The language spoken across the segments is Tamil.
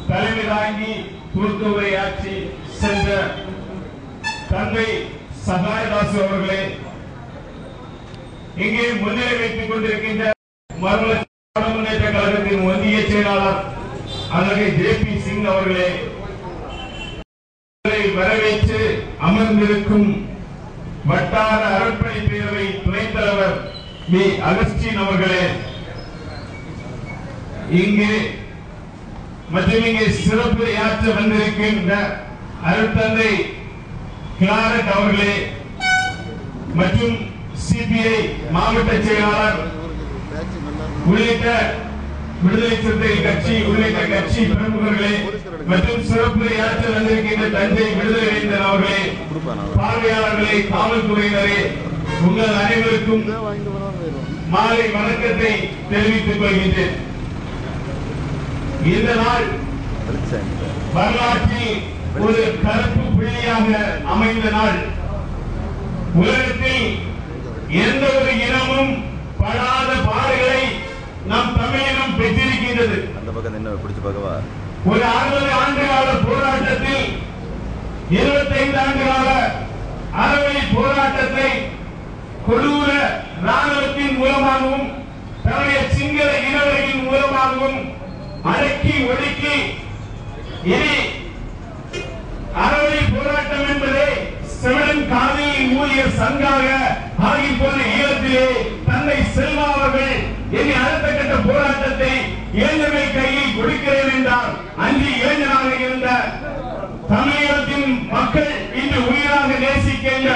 தலைமை தாங்கி தூத்துரையாற்றி சென்ற தந்தை சகாயதாசு அவர்களே, இங்கே முன்னிலை வைத்துக் கொண்டிருக்கின்ற மறுமலர்ச்சி முன்னேற்ற கழகத்தின் ஒன்றிய செயலாளர் அழகை ஜே.பி. சிங் அவர்களே, வரவேற்று அமர்ந்திருக்கும் வட்டார அறப்பணி பேரவை துணைத் தலைவர் வி. அகஸ்டின் அவர்களே, இங்கே மற்றும் இங்கே சிறப்பு ஆற்ற வந்திருக்கின்ற அருட்தந்தை கிளாரட் அவர்களே மற்றும் சிபிஐ மாவட்ட செயலாளர் உள்ளிட்ட விடுதலை சிறுத்தைகள் கட்சி உள்ளிட்ட கட்சி பிரமுகர்களே மற்றும் சிறப்பு ஆற்ற வந்திருக்கின்ற தஞ்சை விடுதலை வேந்தன் அவர்களே, பார்வையாளர்களே, காவல்துறையினரே, உங்கள் அனைவருக்கும் மாலை வணக்கத்தை தெரிவித்துக் கொள்கின்றேன். இந்த நாள் வரலாற்றில் ஒரு கருப்பு புள்ளியாக அமைந்த நாள். உலகத்தில் எந்த ஒரு இனமும் படாத பாடுகளை நம் தமிழினம் பெற்றிருக்கின்றது. ஒரு 60 ஆண்டு கால போராட்டத்தில் 25 ஆண்டு கால அறவழி போராட்டத்தை கொடூர ராணுவத்தின் மூலமாகவும் தன்னுடைய சிங்கள இனவர்களின் மூலமாகவும் அடக்கி ஒடுக்கி இனி அறவழி போராட்டம் என்பதே செவிடன் காதில் ஊழிய சங்காக ஆகி போன ஈழத்திலே தந்தை செல்வா அவர்கள் இனி அடுத்த கட்ட போராட்டத்தை இளைஞர்கள் கையில் கொடுக்கிறேன் என்றார். அன்று இளைஞராக இருந்த தமிழகத்தின் மக்கள் இன்று உயிராக நேசிக்கின்ற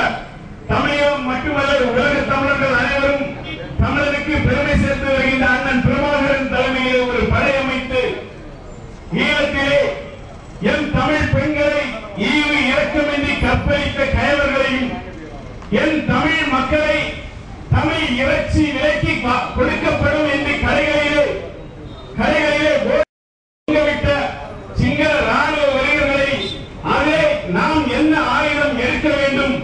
தமிழகம் மட்டுமல்ல, உலக தமிழர்கள் அனைவரும் தமிழருக்கு பெருமை சேர்த்து வருகின்ற அண்ணன் பிரபாகரன் தலைமையில் ஒரு படை அமைத்து ஈழத்திலே என் தமிழ் பெண்களை ஈவு இரக்கமின்றி கற்பழித்த கயவர்களையும் என் தமிழ் மக்களை தமிழ் இறைச்சி விலைக்கு கொடுக்கப்படும் என்று கடைகளிலே விட்ட சிங்கள ராணுவ வீரர்களை அதே நாம் என்ன ஆயுதம் எடுக்க வேண்டும்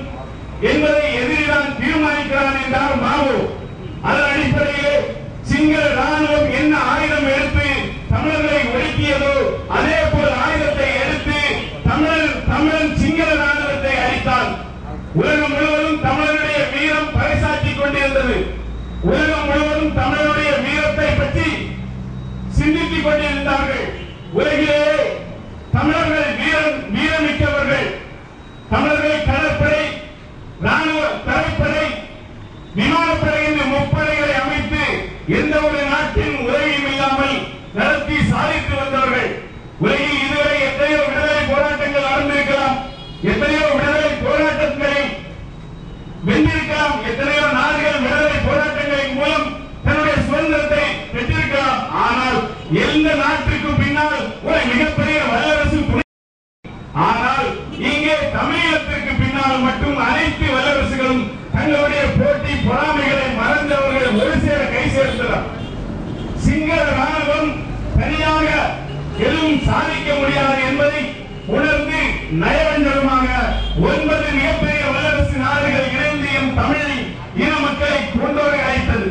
என்பதை எதிரிதான் தீர்மானிக்கிறான் என்றார் மாவோ. அதன் அடிப்படையிலே சிங்கள ராணுவம் என்ன ஆயுதம் எடுத்து தமிழர்களை ஒடுக்கியதோ அதே போல் ஆயுதத்தை எடுத்து தமிழன் சிங்கள ராணுவத்தை அழித்தான். உலகம் முழுவதும் தமிழருடைய வீரம் பறைசாற்றிக் கொண்டிருந்தது. உலகம் முழுவதும் தமிழருடைய வீரத்தை பற்றி சிந்தித்துக் கொண்டிருந்தார்கள். உலகிலேயே தமிழர்கள் வீரமிக்கவர்கள். தமிழர்கள் கடற்படை, ராணுவ தரைப்படை, விமானப்படை என்று முப்படைகளை அமைத்து எந்த ஒரு நாட்டின் உதவியும் இல்லாமல் நடத்தி சாதித்து வந்தவர்கள். உலகில் இதுவரை எத்தனையோ விடுதலை போராட்டங்கள் நடந்திருக்கலாம், எத்தனையோ விடுதலை போராட்டங்களை வென்றிருக்கலாம், எத்தனையோ நாடுகள் விடுதலை போராட்டங்களின் மூலம் தன்னுடைய சுதந்திரத்தை பெற்றிருக்கலாம். ஆனால் எந்த நாட்டிற்கும் பின்னால் ஒரு மிகப்பெரிய வல்லரசு. ஆனால் இங்கே தமிழகத்திற்கு பின்னால் மட்டும் அனைத்து வல்லரசுகளும் தங்களுடைய போட்டி பொறாமைகளை மறந்தவர்கள் ஒரு சேர கை சேர்த்தனர். சிங்கள ராணுவம் தனியாக எதுவும் சாதிக்க முடியாது என்பதை உணர்ந்து நயவஞ்சகமாக 9 மிகப்பெரிய வல்லரசு நாடுகள் இணைந்து எம் தமிழ் இன மக்களை கொண்டோரை அழைத்தது.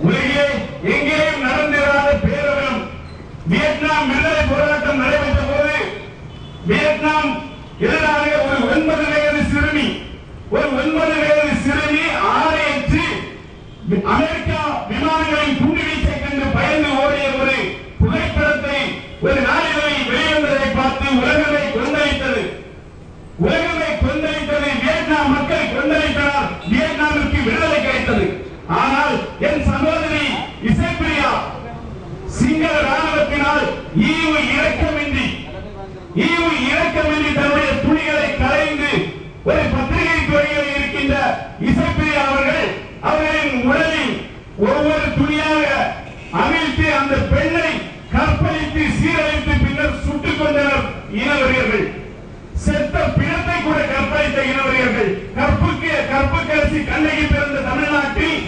உலகிலே எங்கேயும் நடந்திராத பேரவலம் வியட்நாம் விடுதலை போராட்டம் நடைபெற்ற போது வியட்நாம் எதிராக ஒரு 9 வயது சிறுமி ஆணையற்று அமெரிக்கா விமானங்களின் குண்டுவீச்சை கண்டு பயந்து ஓடிய ஒரு புகைப்படத்தை ஒரு நாளிதழில் வெளிவந்ததை பார்த்து உலகமே கொந்தளித்தது. வியட்நாம் மக்கள் கொந்தளித்தனர். வியட்நாமிற்கு விடுதலை கிடைத்தது. ஆனால் என் சகோதரி இசைப்பிரியா சிங்கள ராணுவத்தினால் ஈவு இரக்கமின்றி தன்னுடைய துணிகளை களைந்து ஒரு பத்திரிகை துறையில் இருக்கின்ற இசைப்பிரியா அவர்களின் உடலில் ஒவ்வொரு துணியாக அமிழ்த்தி அந்த பெண்ணை கற்பழித்து சீரழித்து பின்னர் சுட்டுக் கொண்டனர் இனவரியர்கள். செத்த பிணத்தை கூட கற்பழித்த இனவரியர்கள். கற்புக்கரசி கண்ணகி பிறந்த தமிழ்நாட்டில்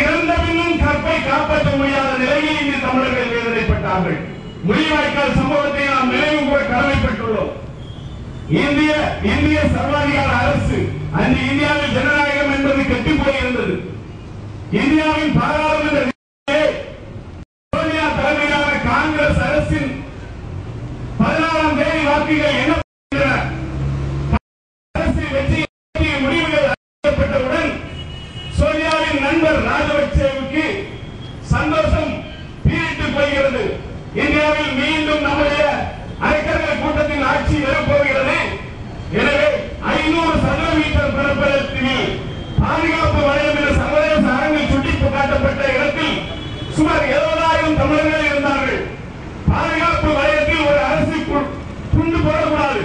இறந்த பின்னும் கற்பை காப்பாற்ற முடியாத நிலையில் இன்று தமிழர்கள் வேதனைப்பட்டார்கள். முள்ளிவாய்க்கால் சம்பவத்தை நாம் நினைவு கூட கடமைப்பட்டுள்ளோம். இந்திய சர்வாதிகார அரசு அன்று இந்தியாவில் ஜனநாயகம் என்பது கெட்டு போயிருந்தது. இந்தியாவின் பாராளுமன்ற தலைமையிலான காங்கிரஸ் அரசின் வாக்குகள் என்ன அரசு வெற்றி முடிவுகள் அறிவிக்கப்பட்டவுடன் சோனியாவின் நண்பர் ராஜபக்சேவுக்கு சந்தோஷம் பீரிட்டுக் கொள்கிறது. இந்தியாவில் மீண்டும் நம்முடைய அரைக்கர்கள் கூட்டத்தின் ஆட்சி வரப்போகிறது. எனவே 500 சதுர மீட்டர் பரப்பளவில் பாதுகாப்பு வளையம் என்ற சர்வதேச அரங்கில் சுட்டிப்பு காட்டப்பட்ட இடத்தில் சுமார் 70,000 தமிழர்கள் இருந்தார்கள். பாதுகாப்பு வளையத்தில் ஒரு அரசு துண்டு போடக்கூடாது.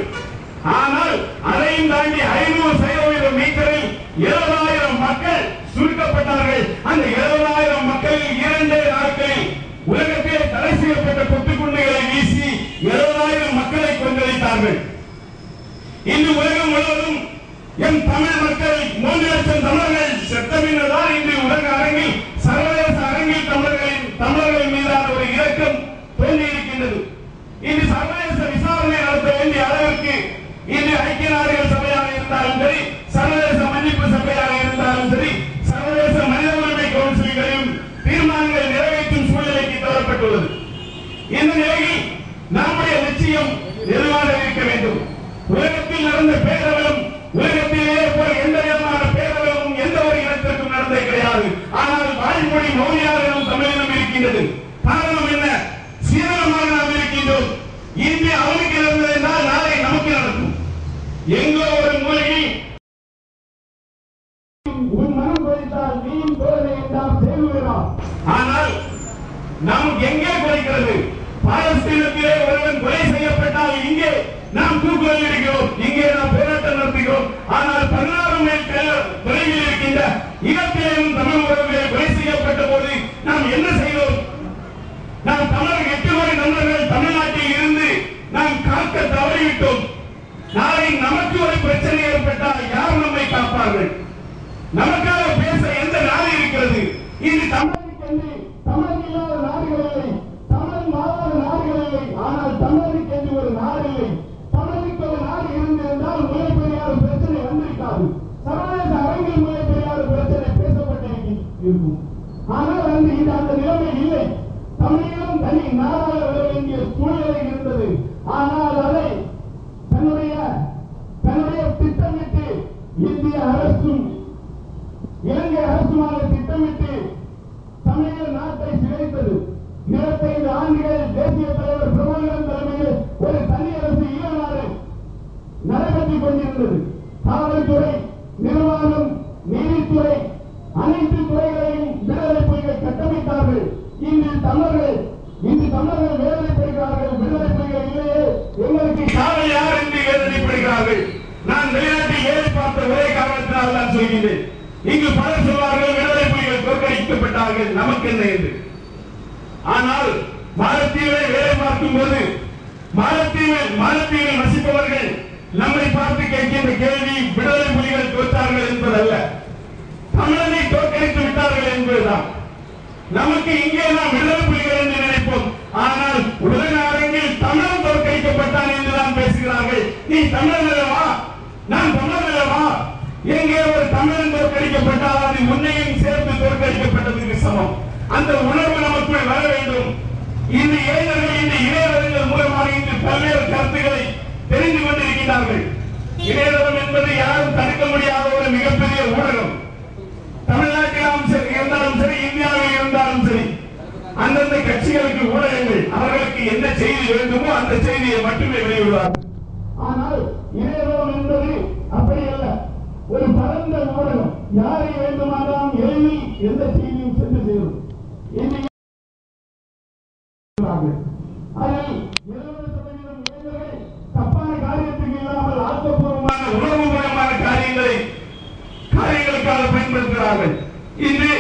ஆனால் அதையும் தாண்டி 500 சதுர மீட்டரில் 70,000 மக்கள் சுருக்கப்பட்டார்கள். அந்த 70,000 மக்களில் 2 நாட்களில் உலகத்திலே தடை செய்யப்பட்ட கொத்துக்குண்டுகளை வீசி 70,000 மக்களை கொன்றளித்தார்கள். இன்று உலகம் முழுவதும் எம் தமிழ் மக்கள் 3 லட்சம் தமிழர்கள் செத்தமின்னதால் இன்று உலக அரங்கில் சர்வதேச அரங்கில் தமிழர்கள் மீதான ஒரு இரக்கம் தோன்றியிருக்கின்றது. இன்று சர்வதேச விசாரணை நடத்த வேண்டிய அளவிற்கு இன்று ஐக்கிய நாடுகள் சபையாக இருந்தாலும் சரி, சர்வதேச மன்னிப்பு சபையாக இருந்தாலும் சரி, சர்வதேச மனித உரிமை கவுன்சில்களையும் தீர்மானங்கள் நிறைவேற்றும் சூழ்நிலைக்கு தரப்பட்டுள்ளது. இந்த நிலையில் நம்முடைய லட்சியம் எதுவாக இருக்க வேண்டும்? உலகத்தில் நடந்த பேரவலம் உலகத்திலே போல எந்த விதமான பேரவலமும் எந்த ஒரு இனத்திற்கும் நடந்தே கிடையாது. ஆனால் வாய்மொழி மௌனியாரிடம் தமிழினம் இருக்கின்றது. காரணம் என்ன? சீரளமாக நாம் இருக்கின்றோம். இன்று அவனுக்கு நடந்தது என்றால் நாளை நமக்கு நடக்கும். எங்கோ ஒரு மூலையில் உன் மனம் குறைத்தால் நீயும் தோழனை என்றால் செய்துவிடலாம். ஆனால் நமக்கு எங்கே குறைக்கிறது? பாலஸ்தீனத்திலே ஒருவன் கொலை செய்யப்பட்டால் இங்கே நாம் தூக்குதல் இருக்கிறோம், இங்கே நாம் போராட்டம் நடத்துகிறோம். ஆனால் 16 மைல் தொலைவில் இருக்கின்ற ஈழத்திலேயும் தமிழ் உறவுகளை கொலை செய்யப்பட்ட போது நாம் என்ன செய்தோம்? நாம் தமிழர் 8 கோடி தமிழர்கள் தமிழ்நாட்டில் இருந்து நாம் காக்க தவறிவிட்டோம். நாளை நமக்கு ஒரு பிரச்சனை ஏற்பட்டால் யார் நம்மை காப்பார்கள்? நமக்காக பேச எந்த நாடு இருக்கிறது? இது தமிழருக்கு தமிழ் இல்லாத நாடுகள் இல்லை, தமிழ் மாறாத நாடுகள் இல்லை. ஆனால் தமிழருக்கு என்று ஒரு நாடு இல்லை. தமிழுக்கு ஒரு நாடு இருந்திருந்தால் முல்லைப்பெரியாறு பிரச்சனை வந்திருக்காது. சர்வதேச அரங்கில் முல்லைப்பெரியாறு பிரச்சனை பேசப்பட்டிருக்கும். ஆனால் அந்த நிலைமை இல்லை. தமிழகம் தனி நாடாக வர வேண்டிய சூழ்நிலை இருந்தது. ஆனால் அதை தன்னுடைய திட்டமிட்டு இந்திய அரசும் இலங்கை அரசுமாக திட்டமிட்டு தமிழக நாட்டை சிதைத்தது. 25 ஆண்டுகள் தேசிய தலைவர் பிரபாகரன் தலைமையில் ஒரு தனி அரசு ஈழநாடு நடைபெற்றுக் கொண்டிருந்தது. காவல்துறை, நிர்வாகம், நீதித்துறை அனைத்து துறைகளையும் விடுதலை புலிகள் கட்டமைத்தார்கள். இன்று தமிழர்கள் வேதனைப்படுகிறார்கள். விடுதலை புலிகள் இல்லையே, எங்களுக்கு காவல் யார் என்று வேதனைப்படுகிறார்கள். நான் வெளிநாட்டில் வேலை பார்த்த ஒரே காரணத்தினால் தான் சொல்கிறேன். இங்கு பலர் சொல்வார்கள் விடுதலை புலிகள் தோற்கடிக்கப்பட்டார்கள், நமக்கு என்ன என்று. ஆனால் மாலத்தீவை வேலை பார்க்கும் போது மாலத்தீவில் வசிப்பவர்கள் நம்மை பார்த்து கேட்கின்ற கேள்வி விடுதலை புலிகள் தோற்றார்கள் என்பதல்ல, தமிழனை தோற்கடித்து விட்டார்கள் என்பதுதான். நமக்கு இங்கே நாம் விடுதலை புலிகள் என்று நினைப்போம். ஆனால் உலக அரங்கில் தமிழன் தோற்கடிக்கப்பட்டான் என்றுதான் பேசுகிறார்கள். நீ தமிழன் அல்லவா? நான் தமிழன் அல்லவா? எங்கே ஒரு தமிழன் தோற்கடிக்கப்பட்டால் அது உன்னையும் சேர்த்து தோற்கடிக்கப்பட்டதுக்கு சமம். அந்த உணர்வு நமக்குள் வர வேண்டும். இந்த இளைஞர்கள் இந்த இணையதளங்கள் மூலமாக இன்று பல்வேறு கருத்துக்களை தெரிந்து கொண்டிருக்கிறார்கள். இணையதளம் என்பது யாரும் தடுக்க முடியாத ஒரு மிகப்பெரிய ஊடகம். தமிழ்நாட்டிலும் சரி இருந்தாலும் சரி, இந்தியாவில் இருந்தாலும் சரி, அந்தந்த கட்சிகளுக்கு ஊடகங்கள் அவர்களுக்கு என்ன செய்தி வேண்டுமோ அந்த செய்தியை மட்டுமே வெளியிடுவார்கள். ஆனால் இணையதளம் என்பது அப்படி அல்ல, ஒரு பரந்த ஊடகம். யாரை வேண்டுமானாலும் எளிதில் எந்த செய்தியும் சென்று சேரும். அதில் 70% இளைஞர்கள் தப்பான காரியத்துக்கு இல்லாமல் ஆக்கப்பூர்வமான உணர்வுபூர்வமான காரியங்களுக்காக பயன்படுத்துகிறார்கள். இன்று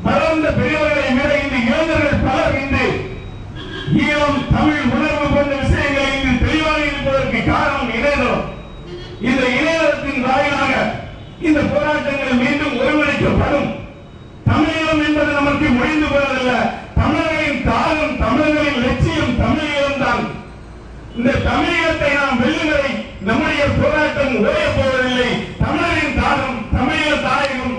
வளர்ந்த பெரியவர்களை விட இந்த இளைஞர்கள் பலர் இன்று ஈழம் தமிழ் உணர்வு போன்ற விஷயங்களை இன்று தெளிவாக இருப்பதற்கு காரணம் இணையதளம். இந்த இணையதளத்தின் வாயிலாக இந்த போராட்டங்கள் மீண்டும் ஒருங்கிணைக்கப்படும். தமிழீழம் என்பது நமக்கு முடிந்து போவதல்ல. தமிழர்களின் தாகம், தமிழர்களின் லட்சியம் தமிழீழம் தான். இந்த தமிழீழத்தை நாம் வெல்லும் வரை நம்முடைய போராட்டம் ஓய போவதில்லை. தமிழரின் தாகம், தமிழீழ தாயகம்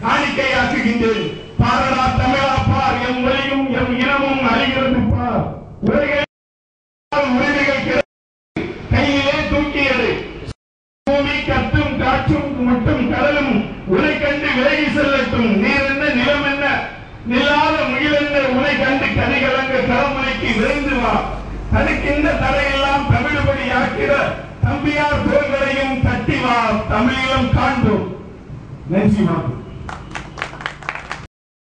காணிக்கையாக்கி வணங்குகின்றேன். பாரடா தமிழா பார், எம் மொழியும் எம் இனமும் அறிகிறது பார். உரிமைகள் கையிலே தூக்கியது. பூமி கத்தும் காற்றும் மட்டும் கடலும் உனை கண்டு விலகி செல்லட்டும். நீர் என்ன நிலம் என்ன நிலாத முகில் என்ன உனை கண்டு கனிகலங்க களமுனைக்கு விரைந்து வா. தடுக்கின்ற தடையெல்லாம் தமிழ்படி ஆக்கிற தம்பியார் தோள்களையும் தட்டி வா. தமிழீழம் காண்போம். நன்றி.